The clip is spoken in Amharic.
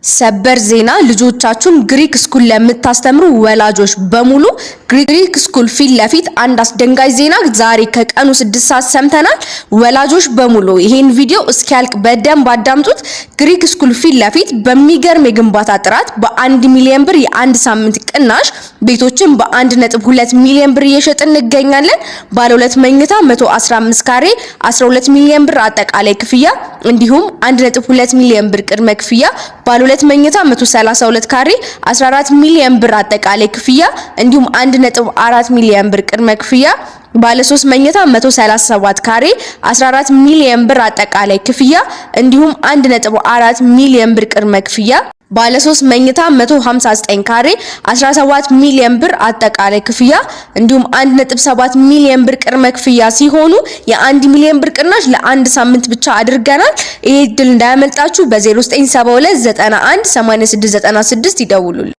ሰበር ዜና ልጆቻችሁን ግሪክ ስኩል ለምታስተምሩ ወላጆች በሙሉ ግሪክ ስኩል ፊት ለፊት አንድ አስደንጋጭ ዜና ዛሬ ከቀኑ 6 ሰዓት ሰምተናል። ወላጆች በሙሉ ይሄን ቪዲዮ እስኪያልቅ በደንብ አዳምጡት። ግሪክ ስኩል ፊት ለፊት በሚገርም የግንባታ ጥራት በ1 ሚሊዮን ብር የአንድ ሳምንት ቅናሽ ቤቶችን በ1.2 ሚሊዮን ብር እየሸጥን እንገኛለን። ባለ 2 መኝታ 115 ካሬ 12 ሚሊዮን ብር አጠቃላይ ክፍያ እንዲሁም 1.2 ሚሊዮን ብር ቅድመ ክፍያ ባለ 2 መኝታ 132 ካሬ 14 ሚሊዮን ብር አጠቃላይ ክፍያ እንዲሁም 1.4 ሚሊዮን ብር ቅድመ ክፍያ ባለ 3 መኝታ 137 ካሬ 14 ሚሊዮን ብር አጠቃላይ ክፍያ እንዲሁም 1.4 ሚሊዮን ብር ቅድመ ክፍያ ባለ 3 መኝታ 159 ካሬ 17 ሚሊዮን ብር አጠቃላይ ክፍያ እንዲሁም 1.7 ሚሊዮን ብር ቅድመ ክፍያ ሲሆኑ የ1 ሚሊዮን ብር ቅናሽ ለአንድ ሳምንት ብቻ አድርገናል። ይሄ ድል እንዳያመልጣችሁ በ0972 91 8696 ይደውሉልን።